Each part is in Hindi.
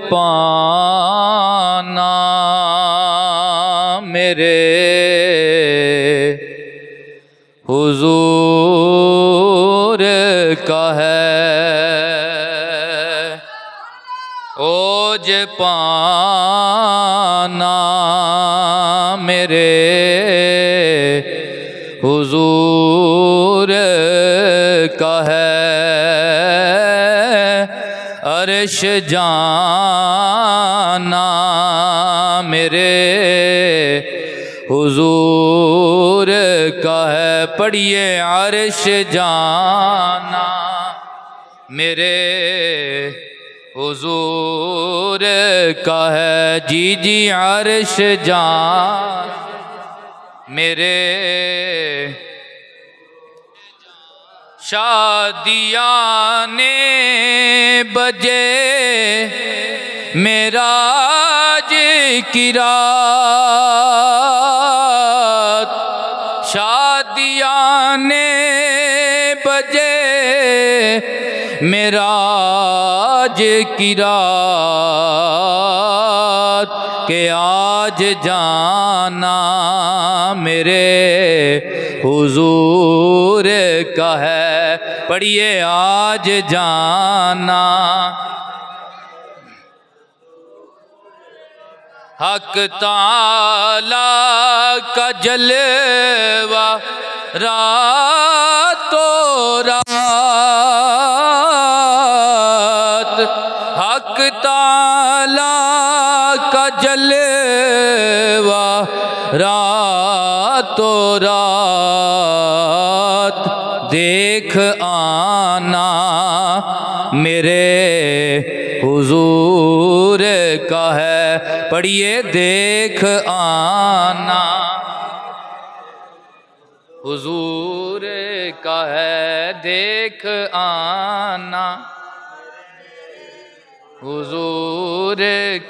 पाना मेरे हुजूर का है, ओज पाना मेरे हुजूर का है, अर्श जाना मेरे हुजूर का है। पढ़िए अर्श जाना मेरे हुजूर का है। जी जी अर्श जान मेरे शादियाने बजे मेराज की रात, शादियाने बजे मेराज की रात, के आज जाना मेरे हुजूर का है। पढ़िए आज जाना हक ताला का जलवा रातों रात, हक ताला का जलवा रातों रात, देख आना मेरे हुजूर का है। पढ़िए देख आना हुजूर का है, देख आना हुजूर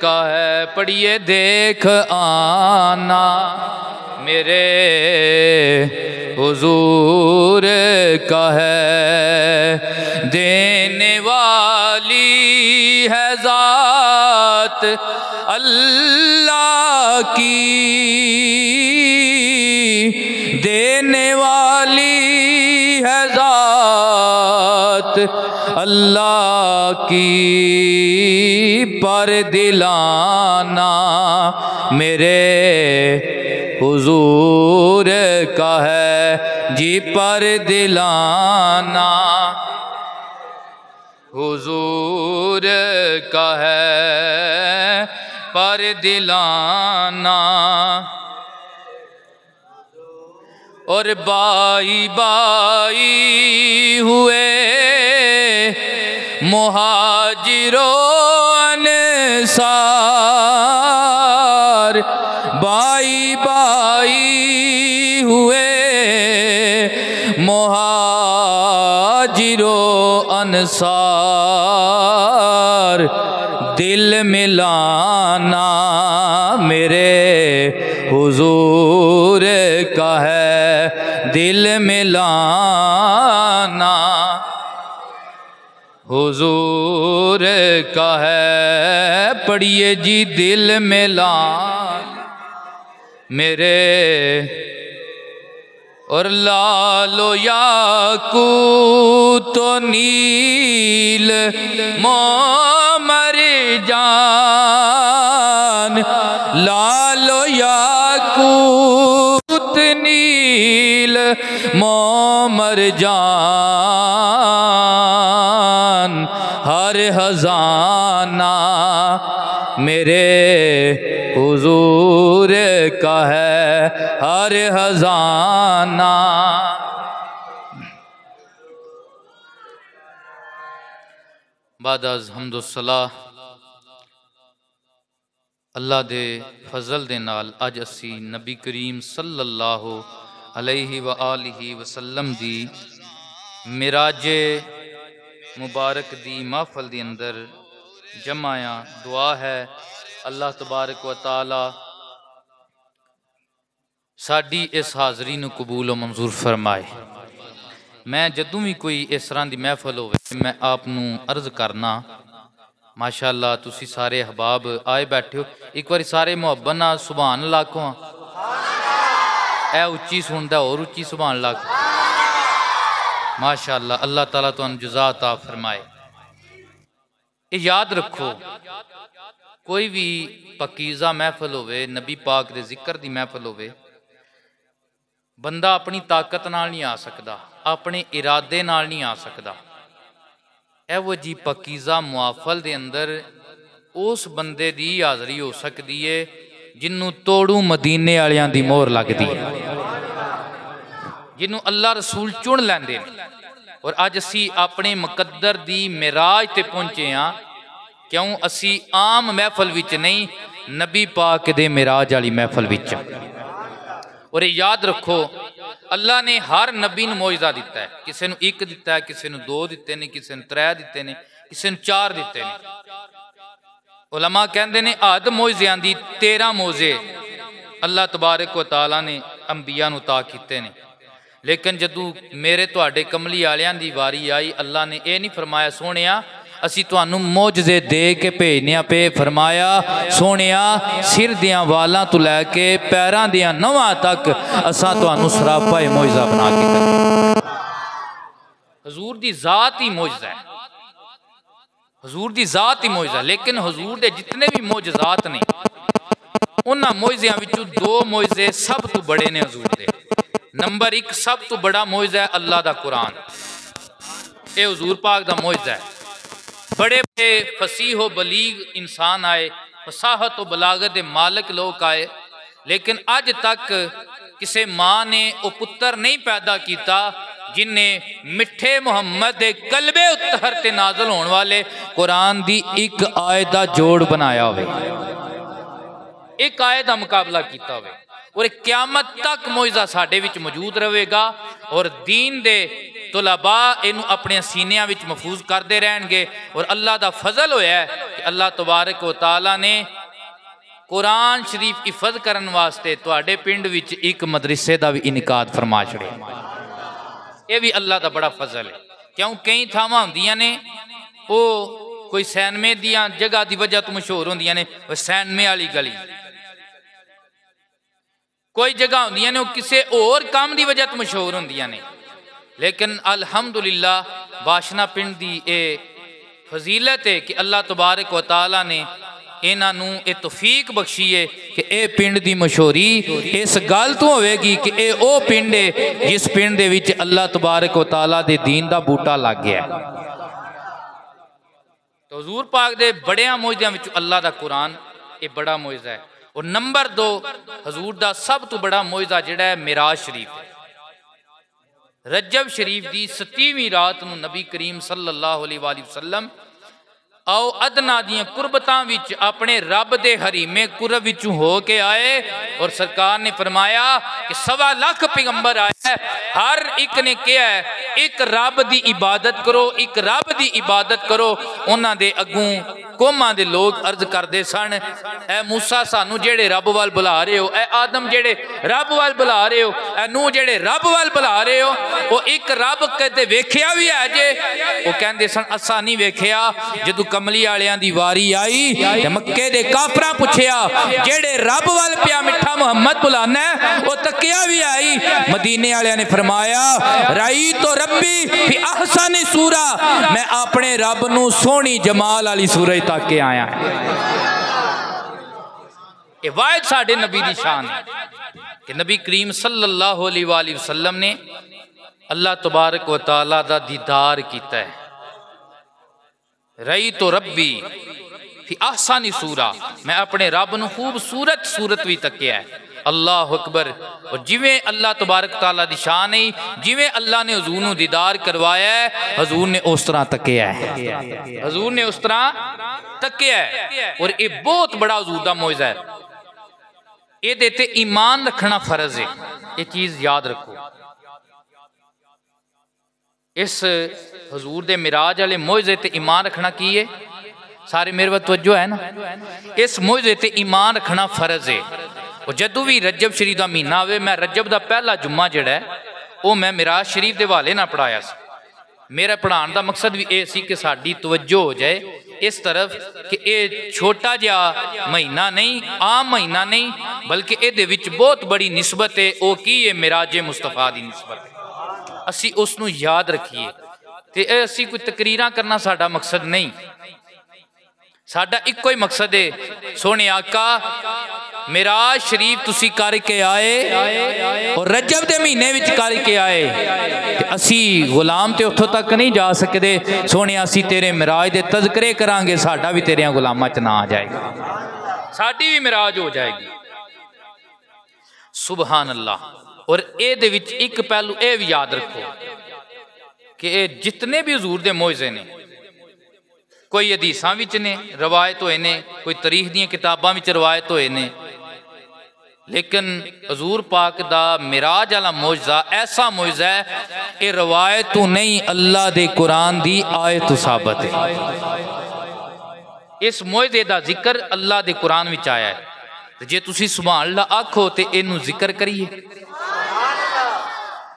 का है। पढ़िए देख आना मेरे हुजूर का है। देने वाली है ज़ात अल्लाह की, देने वाली है ज़ात अल्लाह की, पर दिलाना मेरे हुजूर का है। जी पर दिलाना हुजूर का है, पर दिलाना। और बाई बाई हुए मुहाजिरों अंसार, बाई बाई हुए मुहाजिरों अंसार, दिल मिलाना मेरे हुजूर का है, दिल मिलाना हुजूर का है। पढ़िए जी दिल मिलाना मेरे, और लालो याकूत तो नील मोमर जान, लालो याकूत नील मोमर जान, हर खजाना मेरे हुजूर का है, हर खजाना। बाद अज़ हम्दुस्सलाह अल्लाह दे फजल दे नाल अज असी नबी करीम सल्लल्लाहु अलैहि व आलिहि वसल्लम दी मिराजे मुबारक दी महफल दी अंदर जमाया। दुआ है अल्लाह तबारक व तआला साडी इस हाज़री नूं कबूल व मंजूर फरमाए। मैं जदों भी कोई इस तरह की महफल होवे मैं आप नूं अर्ज करना माशाअल्लाह तुसी सारे अहबाब आए बैठे हो, एक बार सारे मुहब्बत नाल सुभान अल्लाह को। ऐ उच्ची सुनदा और उच्ची सुभान अल्लाह को। माशाअल्लाह, अल्लाह ताला तुहानू जज़ा अता फरमाए। ये याद रखो, कोई भी पकीज़ा महफिल होवे, नबी पाक दे जिक्र दी महफिल होवे, बंदा अपनी ताकत नाल नहीं आ सकदा, अपने इरादे नाल नहीं आ सकदा। एहो जी पकीज़ा मुआफल दे अंदर उस बंदे दी हाज़री हो सकती है जिन्नू तोड़ू मदीने वालियां दी मोहर लगदी है, जिन्नू अल्लाह रसूल चुन लैंदे ने। और अज असी अपने मुकद्दर दी मिराज ते पहुंचे हाँ, क्यों असी आम महफल विच नहीं, नबी पाक दे मिराज वाली महफल विच। और याद रखो, अल्लाह ने हर नबी नूं मौजज़ा दिता है, किसी नूं एक दिता है, किसी नूं दो दिते ने, किसी नूं त्रै दिते ने, किसी नूं चार दिते ने। उलमा कहंदे ने हद मौजज़ियां दी 13 मौजे अल्लाह तबारक व तआला ने अंबिया नूं अता कीते ने। लेकिन जदों मेरे तुहाडे कमली वालियां दी वारी आई, अल्लाह ने यह नहीं फरमाया सोहणिया असी तुहानू मौजज़े दे के भेजने पे, फरमाया सोहणिया सिर दियां वालां तो लैके पैरां दियां नवां तक असां तुहानू सरापा मौजज़ा बना के करें। हजूर दी जात ही मौजज़ा है, हजूर दी जात ही मौजज़ा। लेकिन हजूर दे जितने भी मौजज़ात ने, उन्हां मौजज़ियां विचों दो मौजज़े सब तो बड़े ने हजूर दे। नंबर 1 सब तो बड़ा मौजज़ा है अल्लाह दा कुरान, ये हजूर पाक दा मौजज़ा है। बड़े बड़े फसीह बलीग इंसान आए, फसाहत व बलागत के मालिक लोग आए, लेकिन अज तक किसी माँ ने वो पुत्र नहीं पैदा किया जिन्हें मिठे मुहम्मद के कलबे उत्तर ते नाजल होने वाले कुरान की एक आयत का जोड़ बनाया हो, एक आयत का मुकाबला किया हो। और क्यामत तक मौजज़ा साडे विच मौजूद रहेगा। और दीन दे तुलबा इनू अपने सीनिया विच महफूज करते रहेंगे। और अल्लाह का फजल होया है कि अल्लाह तबारक व तआला ने कुरान शरीफ हिफज करने वास्ते तुहाडे पिंड विच एक मदरसे का भी इनकाद फरमा छड़े। ये भी अल्लाह का बड़ा फजल है, क्यों कई थावां होंदियां ने वो कोई सैनमे दियां जगह की वजह तो मशहूर होंदियां ने, सैनमे वाली गली। कोई जगह होंदियां ने वो किसी होर काम की वजह तो मशहूर होंदियां ने। लेकिन अल्हम्दुलिल्लाह बाशना पिंड की ये फजीलत है कि अल्लाह तबारक व तआला ने इन्हों ये तौफीक बख्शी है कि ये पिंड की मशहूरी इस गल तो होगी कि ये वो पिंड है जिस पिंड दे विच अल्लाह तबारक व तआला दे दीन का बूटा लग गया। तो हजूर पाक दे बड़िया मौजज़ियां विच अल्लाह का कुरान ये बड़ा मौजज़ा है। और नंबर 2 हजूर का सब तो बड़ा मौजज़ा जिहड़ा है मिराज शरीफ है। रजब शरीफ की 27वीं रात नूं नबी करीम सल्लल्लाहु अलैहि वसल्लम आओ अदना दियां कुर्बतां विच अपने रब दे हरीमे कुरब विचों हो के आए। और सरकार ने फरमाया कि 1.25 लाख पैगंबर आया है, हर एक ने कहा है एक रब की इबादत करो, एक रब की इबादत करो। उन्हां दे अगों कौमां दे लोग अर्ज करते सन, ए मूसा सानू जेड़े रब वाल बुला रहे हो, ए आदम जेड़े रब वाल बुला रहे हो, ए नूह जेड़े रब वाल बुला रहे हो, वो एक रब कदे वेख्या भी है जे? वो कहंदे सन असा नहीं वेख्या। जदों कमली वालियां दी वारी आई ते मक्के दे काफरां पुछया जेड़े रब वाल पिया मिठा मुहम्मद बुलाना है वो तकिया भी आई। मदीने वालियां ने फरमाया राई तो रब्बी फी अहसन सूरा, मैं अपने रब नू सोहनी जमाल वाली सूरत तक के आया। ये वायद साडे नबी दी शान है कि नबी करीम सल्लल्लाहु अलैहि वसल्लम ने अल्लाह तबारक व तआला दा दीदार कीता है। रई तो रब्बी फी अहसन सूरा, मैं अपने रब नू खूबसूरत सूरत भी तकिया है। अल्लाह अकबर। और जिवें अल्लाह तबारक तआला दी शान है, जिवें अल्लाह ने हजूर नू दीदार करवाया है, हजूर ने उस तरह तकिया है, हजूर ने उस तरह तकिया है। और ये बहुत बड़ा हजूर दा मौजज़ा है। ये ते ईमान रखना फर्ज है, ये चीज याद रखो। इस हजूर दे मिराज वाले मौजज़े ते ईमान रखना की है? सारे मेरे वत तवज्जो है ना। इस मौजज़े ते ईमान रखना फर्ज है। और जदों भी रजब शरीफ का महीना आवे, मैं रजब का पहला जुम्मा जिहड़ा है वो मैं मिराज शरीफ के हवाले ना पढ़ाया। मेरा पढ़ाने का मकसद भी ये सी कि साडी तवज्जो हो जाए इस तरफ कि ये छोटा जिहा महीना नहीं, आम महीना नहीं, बल्कि ये बहुत बड़ी निस्बत है। वो की है? मिराजे मुस्तफा की निस्बत है। असी उसनू याद रखिए। तो यह असी कोई तकरीरां करना साडा मकसद नहीं, साडा इको ही मकसद है, सोने आका मिराज शरीफ तुसी करके आए और रजब के महीने विच करके आए, ते असी गुलाम ते उत्थों तक नहीं जा सकते। सोने असी तेरे मिराज के तज़करे करांगे, साडा भी तेरे गुलामां च ना आ जाएगा, साडी भी मिराज हो जाएगी। सुबहान अल्लाह। और ये एक पहलू ये भी याद रखो कि जितने भी हजूर दे मोइज़े ने, कोई हदीसां विच ने रवायत होए ने, कोई तारीख दी किताबां विच रवायत होए ने, लेकिन हजूर पाक दा मिराज वाला मोइज़ा ऐसा मोइज़ा है, ये रवायत तो नहीं, अल्लाह दे कुरान दी आयत साबत है। इस मोइज़े दा जिक्र अल्लाह दे कुरान विच आया है। जे तुसी सुभान अल्लाह आखो तो इनू जिक्र करिए।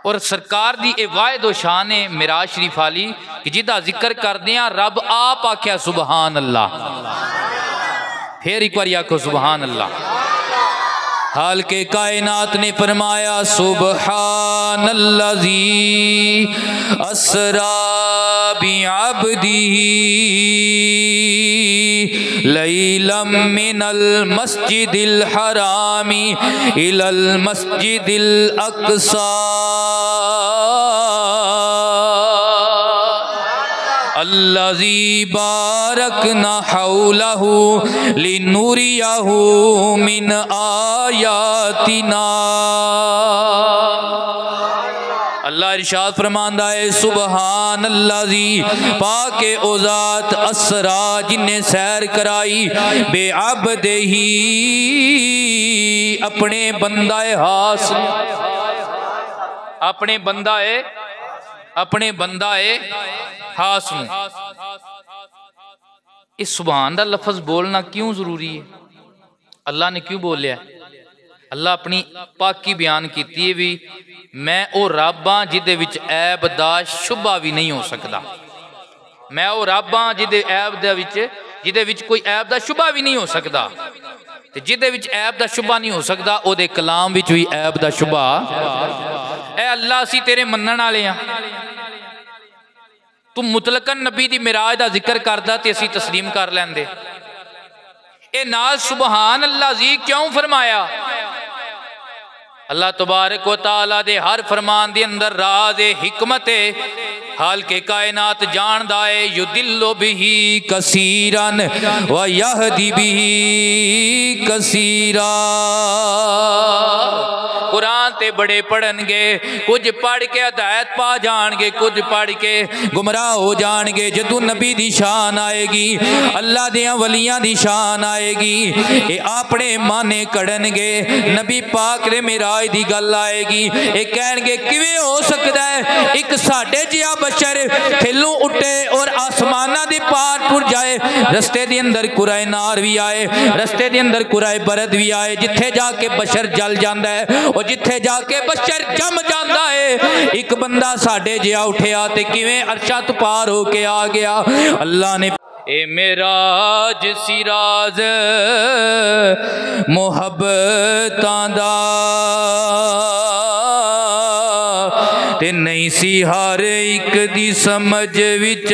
और सरकार दी ए वायद शान है मिराज शरीफ वाली कि जिदा जिक्र करदे आ रब आप आख्या सुबहान अल्लाह। फिर एक बार आखो सुबहान अल्लाह। हाल के कायनात ने फरमाया सुबहान अल्लाज़ी अस्रा बि अब्दिही लैलम मिनल मस्जिदिल हरामी इलल मस्जिदिल अक़सा अल्लज़ी बारकना हौलहु लिनुरियहु मिन आयातिना। अल्लाह इरशाद फरमांदा है सुबहान अल्लाज़ी, पाके ओ ज़ात असरा जिन्ने सैर कराई बे अब्दिही अपने बंदाए हास, अपने बंदाए खास नूं। इस सुभान दा लफज बोलना क्यों जरूरी है? अल्लाह ने क्यों बोलिया? अल्लाह अपनी पाकी बयान की भी, मैं वो रब हाँ जिदे विच ऐब दा शुबा भी नहीं हो सकता। मैं वो रब हाँ जिदे विच कोई ऐब दा शुबा भी नहीं हो सकता। ते जिदे विच ऐब दा शुबा नहीं हो सकता, ओदे कलाम विच भी ऐब दा शुबा। ऐ अल्लाह असी तेरे मनण वाले हां। तू मुतलकन नबी दी मिराज दा जिक्र करदा ते असी तस्लीम कर लैंदे। ए नाल सुबहान अल्लाह जी क्यों फरमाया? अल्लाह तबारक व तआला दे हर फरमान दे अंदर राज है, हिकमत है। हाल के कायनात जानदा है युदिल्लु बिही कसीरन व यहदी बिही कसीरा। कुरान ते बड़े पढ़नगे, कुछ पढ़ के हिदायत पा जाएंगे, कुछ पढ़ के गुमराह हो जाएंगे। जदों नबी दी शान आएगी, अल्लाह दियां वलियां दी शान आएगी, ये अपने माने कड़नगे। नबी पाक दे मिराज दी गल आएगी, ये कहणगे किवें हो सकदा है एक साडे जिहा बशर खिलू उठे और आसमाना दी पार टुर जाए। रस्ते दे अंदर कुराए नार भी आए, रस्ते दे अंदर कुराए बरद भी आए, जिथे जाके बशर जल जाता है और जिथे जाके बशर जम जाता है। एक बंदा साडे जिहा उठिया ते किवें अरशा तो पार होके आ गया। अल्लाह ने ए मेराज सिराज मुहब्बतां दा ते नहीं सी हर एक दी समझ विच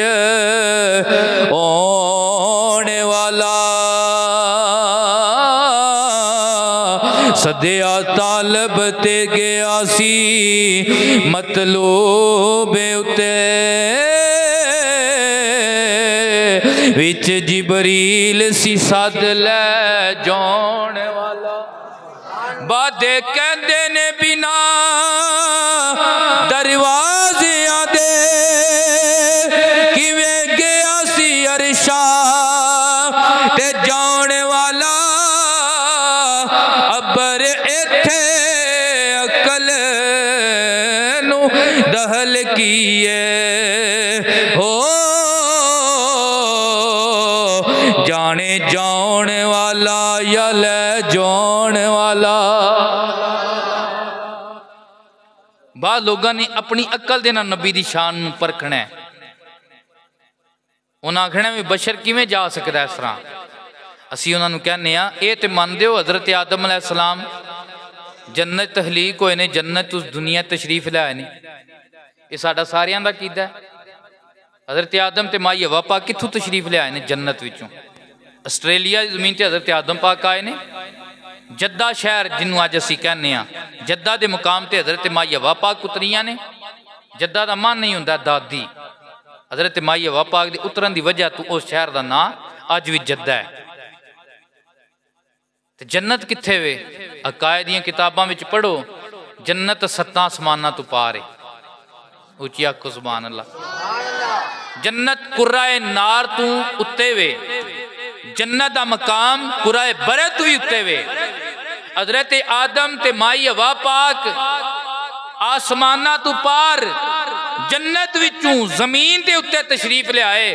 आने वाला। सदिया तालब ते गया सी मतलूब उते विच जिबरील सी सद लै जाने वाला। बादे कहंदे ने बिना दरवाज़ियां दे किवें गया सी अरशा ते जाने वाला। अबर इत्थे अकल नू दहल कीए हो जाने जाने वाला या ले जाने वाला। बाद लोगों ने अपनी अकल दे नाल नबी दी शान नूं परखना है। उन्हें आखना भी बशर किवें जा सकता इस तरह। असी उन्होंने कहने ये तो मानते हो हज़रत आदम अलैहिस्सलाम जन्नत तहलीक होए ने, जन्नत उस दुनिया तशरीफ लाए ने, ये साडा सारियां दा कीदा है। हज़रत आदम ते माई हवा पाक कित्थों तशरीफ लियाए ने? जन्नत विचों। आस्ट्रेलिया की जमीन ते हज़रत आदम पाक आए ने। जद्दा शहर जिन्हों अज असी कहने जद्दा के मुकाम ते हज़रत माई हवा पाक उतरियां ने। जद्दा का मन नहीं होंदा दादी, हज़रत माई हवा पाक के उतरन की वजह तो उस शहर का नाम अज भी जद्दा है। तो जन्नत कित्थे वे? अकायद दी किताबां विच पढ़ो, जन्नत 7 आसमानां तो पार है। उची आखो सुभान अल्लाह। जन्नत कुर्राए नार तू उत्ते वे, जन्नत का मकाम कुर्राए बरत भी उत्ते वे। हज़रत आदम ते माई हवा पाक आसमाना तो पार जन्नत विचों जमीन के उत्ते तशरीफ ले आए।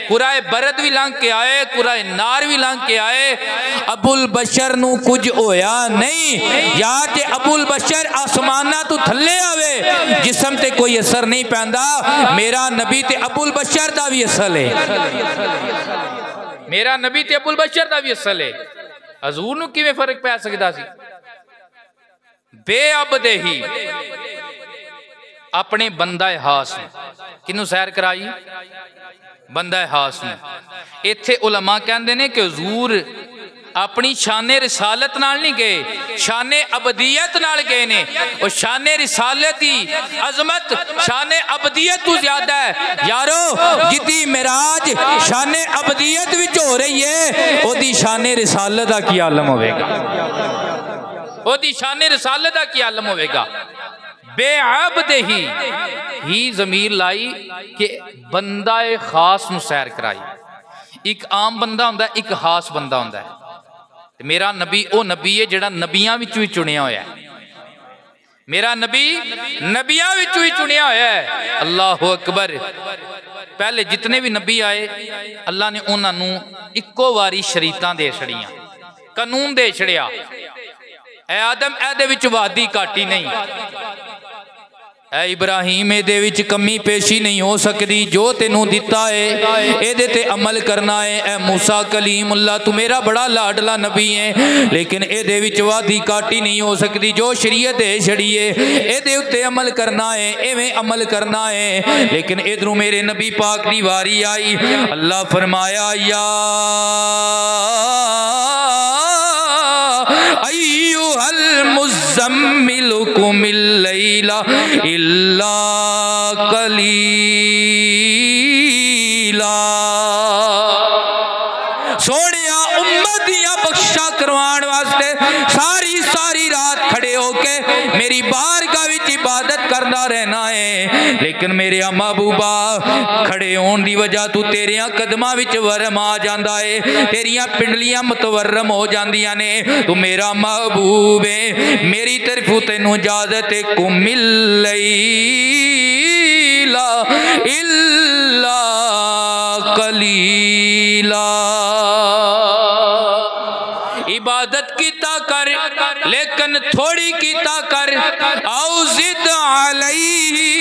कुराए बरत भी लंघ के आए, कुराए नार भी लंघ के आए। अबुल बशर नू कुछ होया नहीं। या ते अबुल बशर आसमाना तो थले आवे, जिसम ते कोई असर नहीं पैंदा। मेरा नबी ते अबुल बशर दा भी असल है। मेरा नबी ते अबुल बशर दा भी असल है। हजूर नू किवें फर्क पै सकदा सी? बेअबदे ही अपने बंदा हास किनू सैर कराई? बंदा हास ने। इत्थे उलमा कहते हैं कि हुजूर अपनी शाने रिसालत नाल नहीं गए, शाने अबदियत नाल गए ने। और शाने रिसालत ही अजमत शाने अबदियत तो ज्यादा है। यारो जिदी मेराज शाने अबदियत विच हो रही है, ओदी शाने रिसालत दा की आलम होवेगा? ओदी शाने रिसालत दा की आलम होवेगा? बेअबदे ही जमीर लाई कि बंदा खास नू सैर कराई। एक आम बंदा होंदा, एक खास बंदा होंदा है। मेरा नबी वो नबी है जिहड़ा नबियां विचों ही चुनिया होया है। मेरा नबी नबियां विचों ही चुनिया होया है। अल्लाह अकबर। पहले जितने भी नबी आए अल्लाह ने उन्होंने इक्को वारी शरीयतां दे छड़ियां, कानून दे छड़िया। ऐ आदम एदे विच वादी घाटी नहीं, ऐ इब्राहिम एदे विच कमी पेशी नहीं हो सकती। जो तेनू दिता है एदे ते अमल करना है। ऐ मूसा कलीमुल्लाह तू मेरा बड़ा लाडला नबी है, लेकिन एदे विच वादी घाटी नहीं हो सकती। जो शरीयत है छड़िए एदे उत्ते अमल करना है, एवें अमल करना है। लेकिन इधरों मेरे नबी पाक दी वारी आई। अल्लाह फरमाया या अय्युहल मुज़म्मिलु कुमिल लैला इल्ला कलीला। सोनिया उम्मत दियां बख्शा करवाने वास्ते सारी सारी रात खड़े होके मेरी बारगाह विच इबादत करना रहना है। लेकिन मेरे महबूबा खड़े होने की वजह तू तेरिया कदमां विच वरम आ जांदा है, तेरिया पिंडलियां मुतवरम हो जांदियां ने। तू मेरा महबूब है, मेरी तरफों तेनू इजाजत है। कुमिल लैला इल्ला कलीला। इबादत कीता कर लेकिन थोड़ी कीता कर। औजिद अलैहि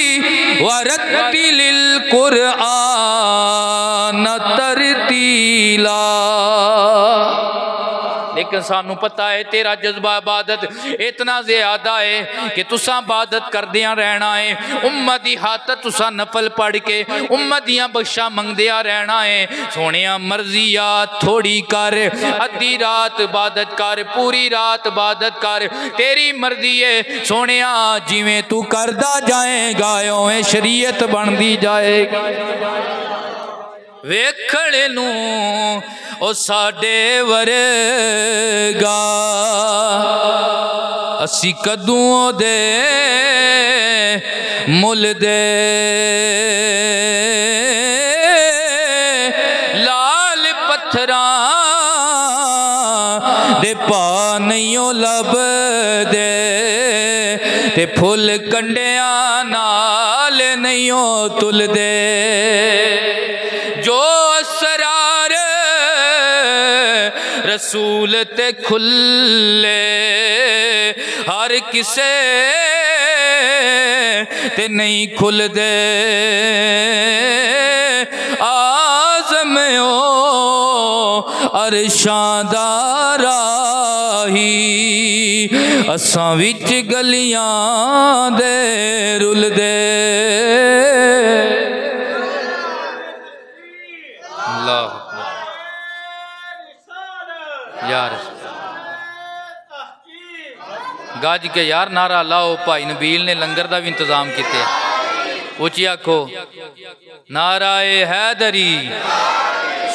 वरत्तिलिल कुरआन तरतीला। लेकिन सानू पता है तेरा जज्बा इबादत इतना ज्यादा है कि तुसा इबादत करदिया रहना है। उम्मत दी हाथत तुसा नफल पढ़ के उम्मत दियां बख्शा मंगदिया रहना है। सोनिया मर्जी आ थोड़ी कर, अद्धी रात इबादत कर, पूरी रात इबादत कर, तेरी मर्जी है। सोनिया जिवें तू करदा जाएगा उवें शरीयत बनदी जाएगी। वेखण नू ओ साडे वरगा असी कदूं दे मुल दे लाल पत्थरां दे पा नहीं लब दे, ते फुल कंडियां नाल नहीं तुल दे। जो असरार रसूल ते खुले हर किसे ते नहीं खुल दे। आज़म अरशां दा राही असां विच गलियां दे रुलदे। अल्लाह यार गज के यार नारा लाओ। भाई नबील ने लंगर का भी इंतजाम किया। उची आखो नाराए हैदरी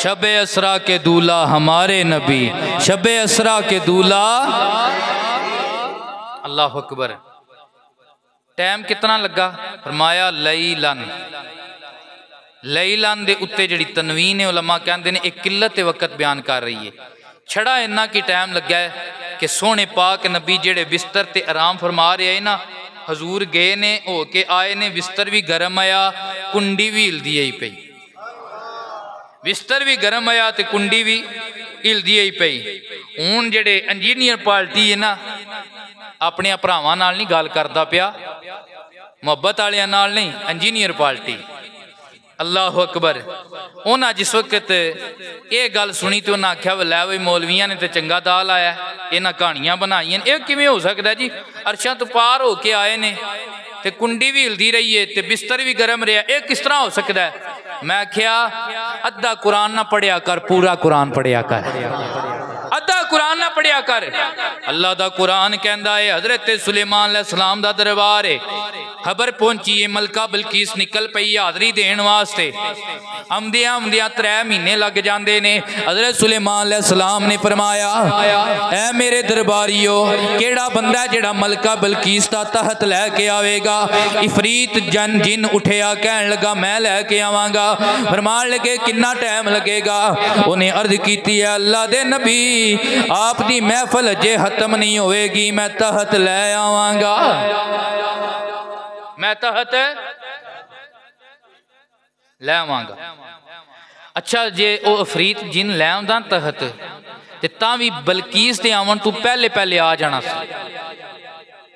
शबे असरा के दूल्हा हमारे नबी शबे असरा के दूल्हा। अल्लाह अकबर। टाइम कितना लगा? फरमाया लईलन। लईलन दे उत्ते जिहड़ी तनवीन है उलमा कहंदे ने एक किल्लत वक्त बयान कर रही है। छड़ा इन्ना की टाइम लगा है कि सोने पाक नबी जेड़े बिस्तर ते आराम फरमा रहे ना, हजूर गए ने हो के आए ने, बिस्तर भी गर्म आया कुंडी भी हिलदी ही पई। बिस्तर भी गर्म आया तो कुंडी भी हिलदी ही पई। हुण जेड़े इंजीनियर पार्टी है ना, अपने भरावां नाल नहीं गल करदा पिया, मुहब्बत वालियां नाल नहीं, इंजीनियर पार्टी। अल्लाह अकबर। उन्हें जिस वक्त ये गल सुनी तो उन्हें आख्या लै बई मौलवियां ने तो चंगा दाल आया, इन्हें कहानियां बनाई ये किवें हो सकता है जी? अरशां तो पार हो के आए ने ते कुंडी भी हिलदी रही है ते बिस्तर भी गर्म रहा, ये किस तरह हो सकता है? मैं आख्या अद्धा कुरान ना पढ़िया कर, पूरा कुरान पढ़िया कर। अद्धा कुरान ना पढ़िया कर। अल्लाह दा कुरान कहंदा है हजरत सुलेमान अलैहिस्सलाम दा दरबार है, खबर पहुंची है मलका बलकीस निकल पई हाजरी देन वास्ते। आमदियां आमदियां 3 महीने लग जाते ने। हजरत सुलेमान अलैहिस्सलाम ने फरमाया ऐ मेरे दरबारियो, केड़ा बंदा जेड़ा मलका बलकीस दा तहत लैके आवेगा? इफरीत जिन उठिया कहन लगा मैं लैके आवांगा। फरमान लगे कितना टाइम लगेगा? उन्हें अर्ज की है अल्लाह दे नबी आप दी महफल अजे खत्म नहीं होएगी, मैं तहत लै आवांगा, मैं तहत लै आवांगा। अच्छा जे वो अफरीत जिन लै आंदा तहत ते तां भी बलकीस दे आवन तू पहले पहले आ जाना सी।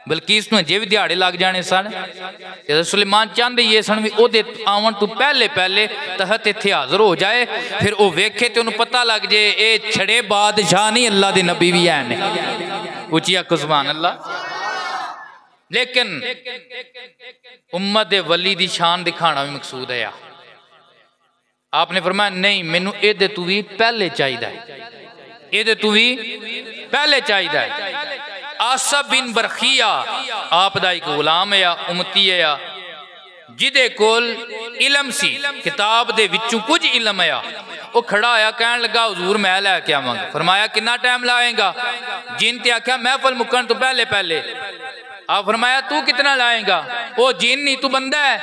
बलकीस नूं अजे भी दिहाड़े लग जाने सन। सुलेमान चाहते ये सन भी ओदे आवन तू पहले पहले तहत इत्थे हाजिर हो जाए, फिर वो वेखे तो उन्हें पता लग जाए ये छड़े बादशाह नहीं अल्लाह दे नबी भी हैं। उची आखो सुभान अल्लाह। लेकिन उम्मत दे वली दी शान दिखाना भी मकसूद है। आपने फरमाया नहीं मैनू एदे तू भी पहले चाहिए, एदे तू भी पहले चाहिए। आसब बिन बरखिया आप दा एक गुलाम है, उम्मती है, जिदे कोल इलम सी, किताब दे विचों कुछ इलम है। वो खड़ा होया कहन लगा हुजूर मैं लैके आवांगा। फरमाया कितना टाइम लाएगा? जिन ते आख्या महफल मुकन तो पहले पहले। आप फरमाया तू कितना लाएगा? वो जिन नहीं तू बंदा है।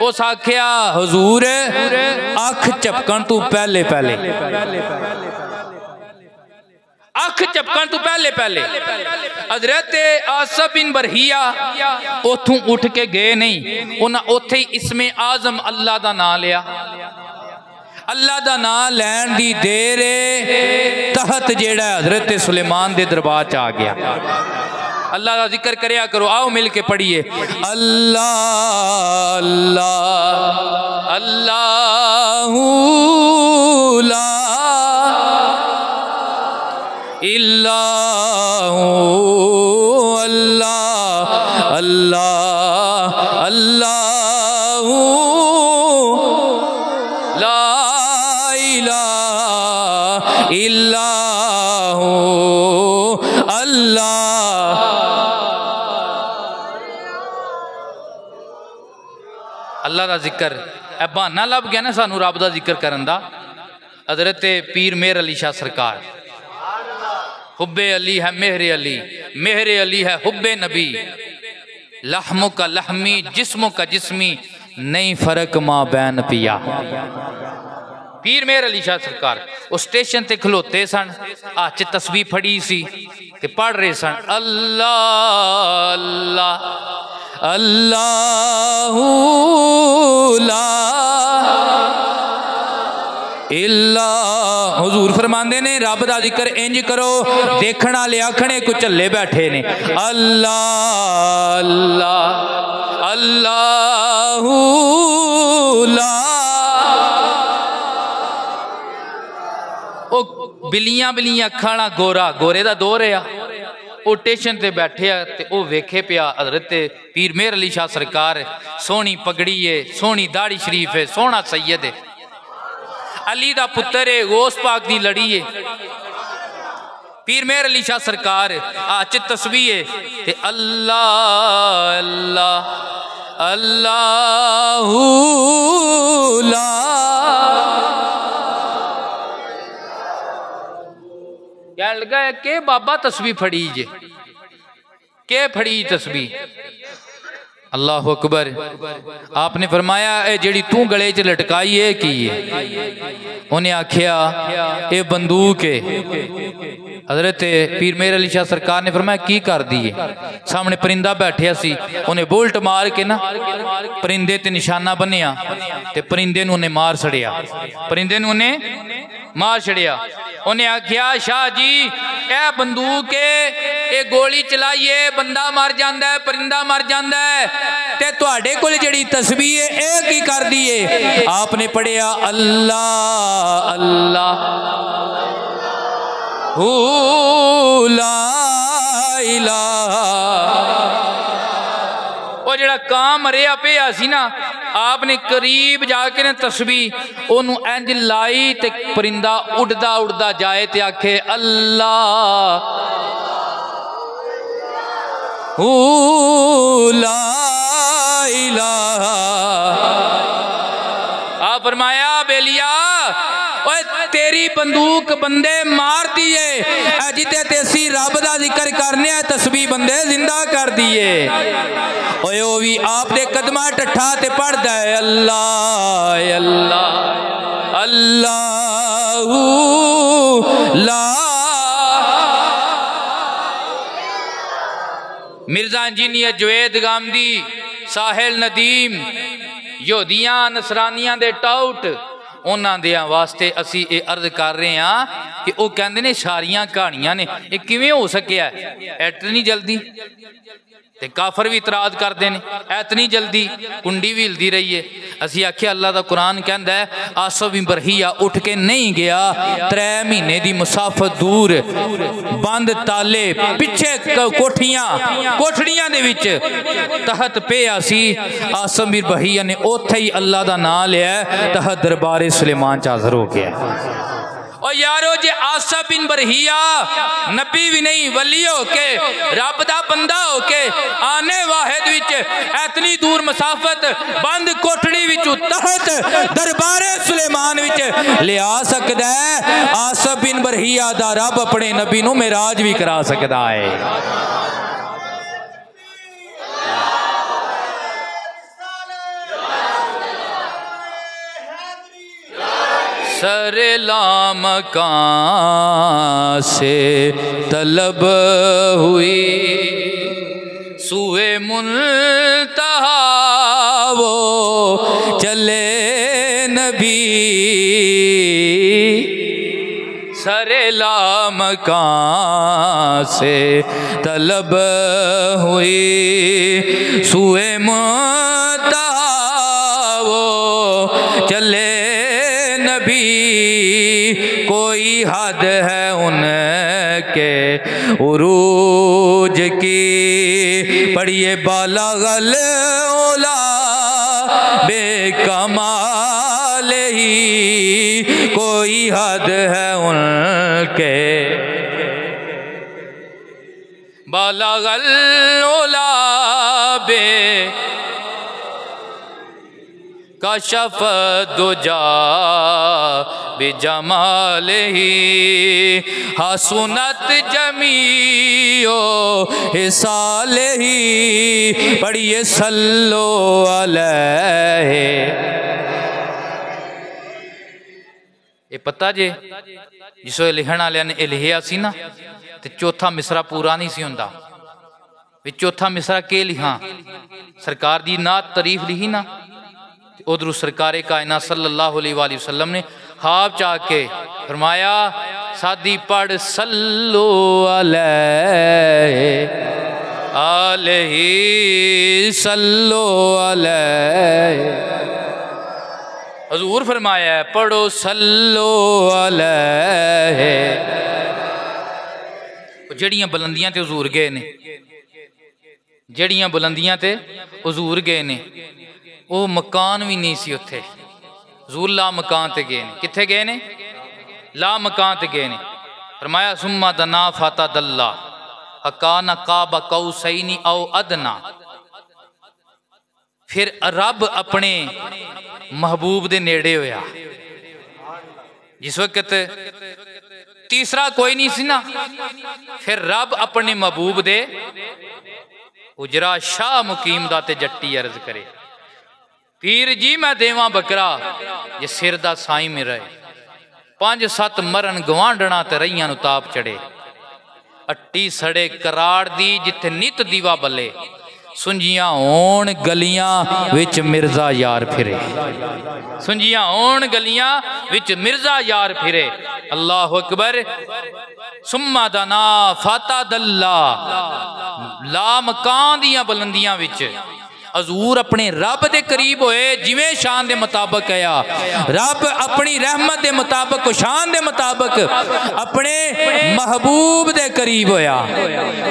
उस आख्या हुजूर अख झपकन तू पहले पहले, अख झपकन तू पहले पहले। हजरत आसब बिन बरहिया उथों उठ के गए नहीं, उन्हें उथे ही इसमें आजम अल्लाह दा नाम लिया। अल्लाह दा नाम लैन दी देर तहत जेड़ा हजरत सुलेमान दे दरबार च आ गया। अल्लाह का जिक्र करया करो, आओ मिल के पढ़िए अल्लाह अल्लाह अल्लाहू ला इल्लाहू अल्लाह अल्लाह अल्लाहू ला इलाहा इल्लाहू अल्लाह। अल्लाह का जिक्र ए बहाना लभ गया ना सानू रब का जिक्र करन दा। हजरत पीर मेहर अली शाह सरकार, हुब्बे अली है मेहरे अली, मेहरे अली है हुब्बे नबी, लहमों का लहमी जिस्मों का जिस्मी नहीं फर्क माँ बैन पिया। पीर मेहर अली शाह सरकार उस स्टेशन ते खलोते सन, हाथ च तस्बीह फड़ी सी ते पढ़ रहे सन अल्लाह अल्लाह अल्लाहू ला इल्ला। हुजूर फरमांदे ने रब दा जिक्र इंज करो देखण वाले आखणे को झल्ले बैठे ने अल्लाह अल्लाह अल्लाहू ला। बिलियां बिलियां अखां वाला गोरा, गोरे दा दौर है, वो स्टेशन ते बैठे ते वो वेखे पिया हजरत पीर मेहर अली शाह सरकार, सोहनी पगड़ी है, सोहनी दाढ़ी शरीफ है, सोहना सैयद है, अली दा पुत्र है, गौस पाक दी लड़ी है, पीर मेहर अली शाह सरकार अच तस्बीह है ते अल्लाह अल्लाह अल्लाहू ला कह लगा के बाबा तस्बीह फड़ी जे, के फड़ी तस्बीह? अल्लाह अकबर। आपने फरमाया ए जेड़ी तू गले च लटकाई है की है? उन्हें आख्या ये बंदूक है। हजरत पीर मेहर अली शाह सरकार ने फरमाया की कर दी है? सामने परिंदा बैठा सी, उन्हें बुलट मार के ना परिंदे ते निशाना बनिया ते परिंदे नूं उन्हें मार छड़िया, परिंदे नूं उन्हें मार छड़िया। उन्हें आख्या शाह जी ए बंदूक है, ये गोली चलाइए बंदा मर जाता है, परिंदा मर जाता है, ते तुहाडे कोल जिहड़ी तस्बीह है ए की कर दी है? आपने पढ़िया अल्लाह अल्लाह हू ला इलाहा। वो जिहड़ा कां मरिया पिया सी ना, आपने करीब जाके ने तस्बीह ओनू इंज लाई ते परिंदा उड़दा उड़दा जाए ते आखे अल्लाह हू ला इलाहा। आप फरमाया बेलिया ओए तेरी बंदूक बंदे मार दिए, जिते तेसी रब दा जिक्र करने तस्बीह बंदे जिंदा कर दिए। ओए ओ भी आपने कदमा टठा ते पढ़दा है अल्लाह अल्लाह अल्लाहू ला। मिर्जा इंजीनियर जुवेद गामदी, साहिल नदीम, यहूदियां नसरानियां दे टाउट, उन्होंने वास्ते असी ये अर्ज कर रहे हैं कि वह कहते ने सारियां कहानियां ने, ये किवें हो सकिया? इतनी जल्दी ते काफर भी इतराज करते हैं, इतनी जल्दी कुंडी भी हिलती रही है। असी आख्या अल्लाह का कुरान कहता है आसफ बिन बरहिया उठ के नहीं गया, 3 महीने की मुसाफत दूर, बंद ताले पिछे कोठड़ियां दे विच तहत पिया सी। आसफ बिन बरहिया ने उत्थे ही अल्लाह का नाम लिया, तहत दरबारे सुलेमान च हाज़र हो गया। और यारो जे आसफ बिन बरहिया नबी भी नहीं वली हो के रब दा बंदा हो के आने वाहिद विच इतनी दूर मसाफत बंद कोठड़ी विचों तहत दरबारे सुलेमान विच लिया सकदा है, आसफ बिन बरहिया दा रब अपने नबी नूं मेराज भी करा सकदा है। सरेला मकान से तलब हुई, सूए मुल्तहा वो चले नबी, सरेला मकान से तलब हुई, सूए मुल्तहा वो चले नबी, कोई हद है उनके उरूज की, पढ़िए बालागल ओला बेकमाल ही, कोई हद है उनके बालागल ओला बे कशफ दुजा बेजमालिही, हसनत जमीओ हिसालिही, पढ़िए सल्लो अलैहि। ये पता जे जिसो लिखण वाले ने लिखिया सी ना, ते चौथा मिसरा पूरा नहीं सी हुंदा। चौथा मिसरा के लिखा? सरकार दी नात तारीफ लिखी ना, उधर सरकारे कायनात सल्लल्लाहु अलैहि वसल्लम ने ख्वाब चा के फरमाया सादी पढ़ सल्लो अलैहि सल्लो अलैहि। हजूर फरमाया है पढ़ो सल्लो अलैहि। जड़ियां बुलंदियां ते हजूर गए ने, जड़ियां बुलंदियां ते हजूर गए ने, वो मकान भी नहीं सी उत्थे। हजूर ला मकान ते गए ने, कित्थे गए ने? ला मकान ते गए ने। फरमाया सुम्मा दना फाता दल्ला अकाना काबा कौसैनी औ अदना। फिर रब अपने महबूब दे नेड़े होया। जिस वक्त तीसरा कोई नहीं सी ना, फिर रब अपने महबूब दे उजरा शाह मुकीम दा ते जट्टी अर्ज करे पीर जी मैं देवा बकरा जे सिर दा साई मेरा है। 5-7 मरन गवांडना ते रईयां नू ताप चढ़े। अट्टी सड़े कराड़ दी जिथे नित दीवा बले। सुंजियां होण गलियां विच मिर्जा यार फिरे। सुंजियां होण गलियां विच मिर्जा यार फिरे। अल्लाह अकबर। सुम्मा दना फाता दल्ला। ला मकान दियां बुलंदियां विच हजूर अपने रब दे करीब होए। जिवें शान दे मुताबिक आया रब अपनी रहमत दे मुताबिक शान दे मुताबिक अपने महबूब दे करीब होया।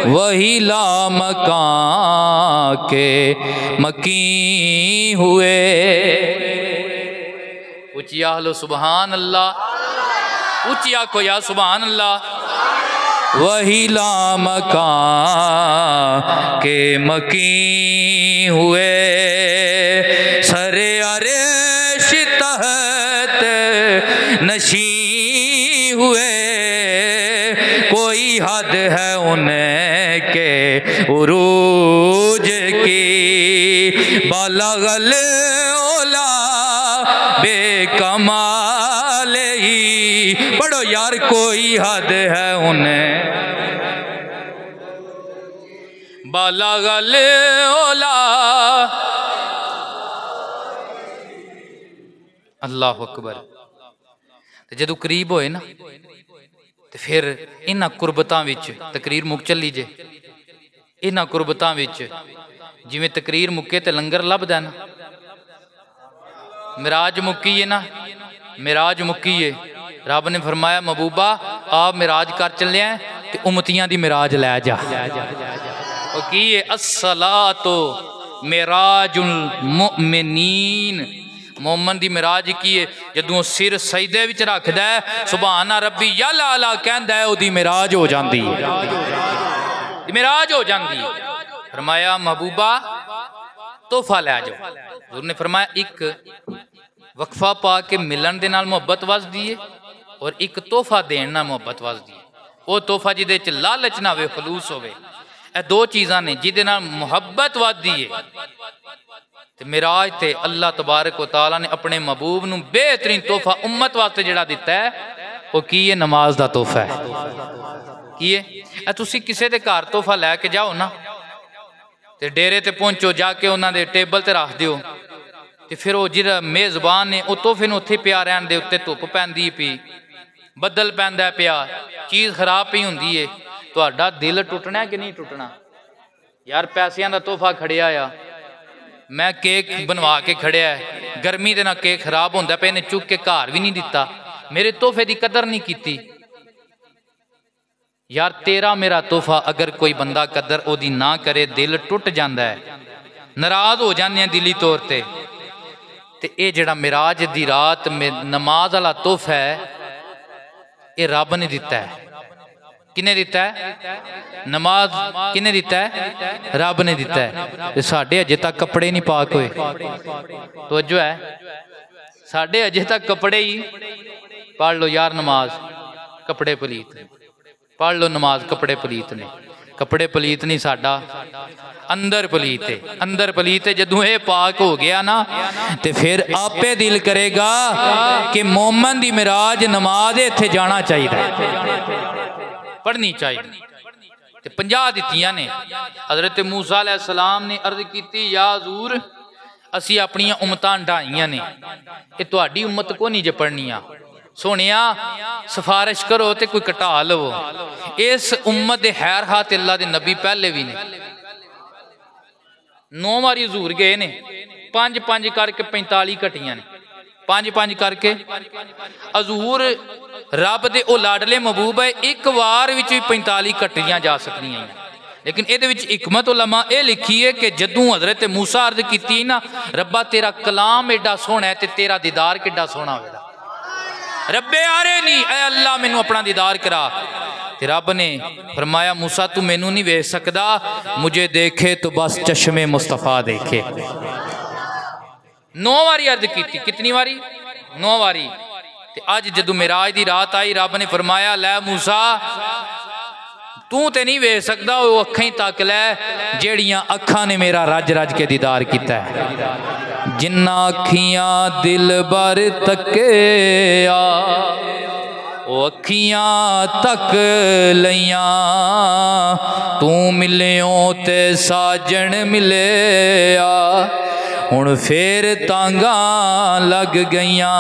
वही ला मकान के मकी हुए। ऊंची आखलो सुभान अल्लाह। ऊंची आखो या सुभान अल्लाह। वही ला मकान के मकी हुए। सरे अरश तहत नशी हुए। कोई हद है उनके उरूज की। बालगल ओला बेकमाल ही। पढ़ो यार कोई हद है उन्हें। बालगल ओला। अल्लाह अकबर। जदों करीब होए ना तो फिर इन्हां कुरबतां विच तकरीर मुक चली जे। इन्हां कुरबतां विच जिवें तकरीर मुके तो लंगर लभदा ना। मिराज मुकी है ना, मिराज मुकी है। रब ने फरमाया महबूबा आप मिराज कर चलिया ते उम्मतियां दी मिराज लै जा। वो की है अस्सलातो मिराजुल मुमिनीन। मोमन दी मिराज की है जदों सिर सजदे विच रखदा है सुभान रब्बी यल आला कहंदा है ओदी मिराज हो जांदी है। मिराज हो जांदी है। फरमाया महबूबा तोहफा लै जाओ। हजूर ने फरमाया एक वक्फा पा के मिलन दे नाल मुहब्बत वसदी है और एक तोहफा देण नाल मुहब्बत वसदी है। वो तोहफा जिहदे च लालच ना होवे खलूस होवे। ए दो चीज़ां ने जिहदे नाल मुहब्बत वसदी है। ते मिराज ते अल्लाह तबारक व तआला ने अपने महबूब नूं बेहतरीन तोहफा उम्मत वास्ते जिहड़ा दिता है वो की है नमाज दा तोहफा है। की है ए तुसीं किसी दे घर तोहफा लैके जाओ ना ते डेरे ते पहुंचो जाके उन्हां दे टेबल ते रख दिओ ते फिर वो जिहड़ा मेज़बान ने वो तोहफे नूं उत्थे पिया रहण दे। उत्ते धुप पैंदी पई बदल पैंदा पिया चीज़ खराब पई हुंदी है। तुहाडा दिल टुटना कि नहीं टुटना? यार पैसिਆਂ ਦਾ तोहफा खड़िया आ मैं केक बनवा के खड़िया है गर्मी दे नाल केक खराब होंदा पे ने चुक के घर भी नहीं दिता। मेरे तोहफे की कदर नहीं की। यार तेरा मेरा तोहफा अगर कोई बंदा कदर ओदी ना करे दिल टुट जाता है, नाराज हो जाते हैं दिली तौर पर। तो ये जड़ा मिराज दी रात में नमाज वाला तोहफा है ये रब ने दिता है। किने दिता है? नमाज किने दिता है? रब ने दिता है। साढ़े अजे तक कपड़े नहीं पाक हुए। तो जो है साढ़े अजे तक कपड़े ही पढ़ लो यार नमाज कपड़े पलीत ने। पढ़ लो नमाज कपड़े पलीत ने। कपड़े पलीत नहीं साडा अंदर पलीत है। अंदर पलीत है। जदों ये पाक हो गया ना तो फिर आपे दिल करेगा कि मोमन दी मिराज नमाज इत्थे जाना चाहिए पढ़नी चाहिए। ते 50 दित्तियां ने। हजरत मूसा अलैहिस्सलाम ने अर्ज की या हजूर असी अपनियां उम्मतां ढाइयां ने ये तुहाडी उम्मत को नहीं जे पढ़नियां। सोनिया सिफारिश करो तो कोई घटा लवो। इस उम्मत के हैर हाथ अल्लाह के नबी पहले भी ने 9 बारी हजूर गए ने 5-5 करके 45 घटियां ने। 5 5 करके हजूर रब दे ओ लाडले महबूब है, एक वार विच 45 कट्टियां जा सकदियां। लेकिन ये हिकमत उलमा ये लिखी है कि जदों हजरत मूसा अर्ज की ना, रब्बा तेरा कलाम एडा सोहना है, तेरा दीदार किड्डा सोहना होगा। रब्बे आरे नहीं, ऐ अल्लाह मैनू अपना दीदार करा। रब ने फरमाया मूसा तू मैनू नहीं वेख सकदा, मुझे देखे तो बस चश्मे मुस्तफा देखे। 9 बारी अर्ज की। कितनी बारी? 9 बारी। अज जदों मेराज दी रात आई, रब ने फरमाया लै मूसा तू तो नहीं वेख सकदा, वो अखां ही तक लै जेड़ियां अखां ने मेरा रज रज के दीदार किया है। जिन्ना अखियां दिल बर तके वो अखियां तक लिया, तू मिलियो ते साजन मिले हुण फिर तांगा लग गईयां।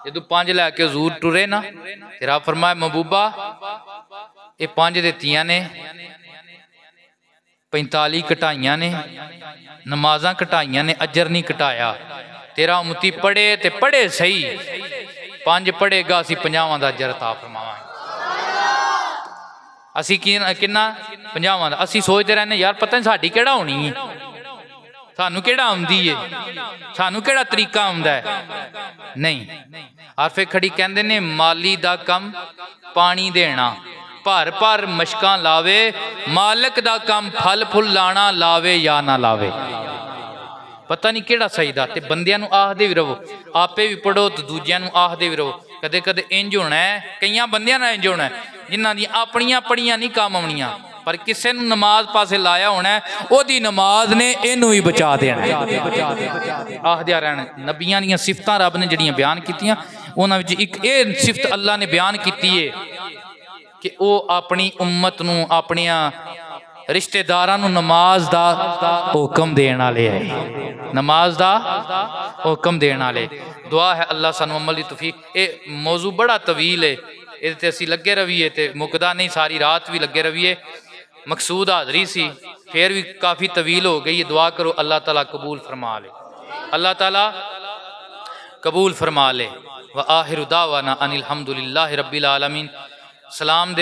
जदों 5 लैके हजूर टुरे ना, तेरा फरमाया महबूबा ये 5 दित्तियां ने, 45 घटाइया ने, नमाजा घटाइया ने, अजर नहीं घटाया। तेरा उम्मती पढ़े तो पढ़े सही, 5 पढ़ेगा असी 50 का अजर अता फरमावांगे। असी किन्ना 50 का। असी सोचते रहने यार पता नहीं साडी केड़ा होनी है, सानू केड़ा आउंदी है, सानू केड़ा तरीका आउंदा है। नहीं, आरफे खड़ी कहंदे ने माली दा कम पानी देना, भर भर मशकां लावे, मालक दा कम फल फुल लाना, लावे या ना लावे। पता नहीं केड़ा सही दा। ते बंदियां नू आखदे भी रहो, आपे भी पढ़ो तो दूजियां नू आखदे भी रहो। कदे कदे इंज होना है, कईयां बंदियां नाल इंज होना है जिन्हां दी अपनियां पढ़ियां नहीं काम आउणियां, पर किसी ने नमाज पासे लाया होना है, ओदी नमाज ने इनू ही बचा देना। आखदिया रहना नबियां दी सिफतां रब ने जड़ियां बयान कीतियां, उन्हां विच एक ये सिफत अल्लाह ने बयान की है कि वो अपनी उम्मत नू, अपनिया रिश्तेदारां नू नमाज दा हुक्म देण वाले है, नमाज दा हुक्म देण वाले। दुआ है अल्लाह सानू अमल दी तौफीक। ये मौजू बड़ा तवील है, ये असी लगे रहीए तो मुकदा नहीं, सारी रात भी लगे रहीए। मकसूद हाजरी सी, फिर भी काफ़ी तवील हो गई है। दुआ करो अल्लाह ताला कबूल फरमा ले, अल्लाह ताला कबूल फरमा ले। व आखिर दावाना अनिल हम्दुलिल्लाहि रब्बिल आलमीन। सलाम दे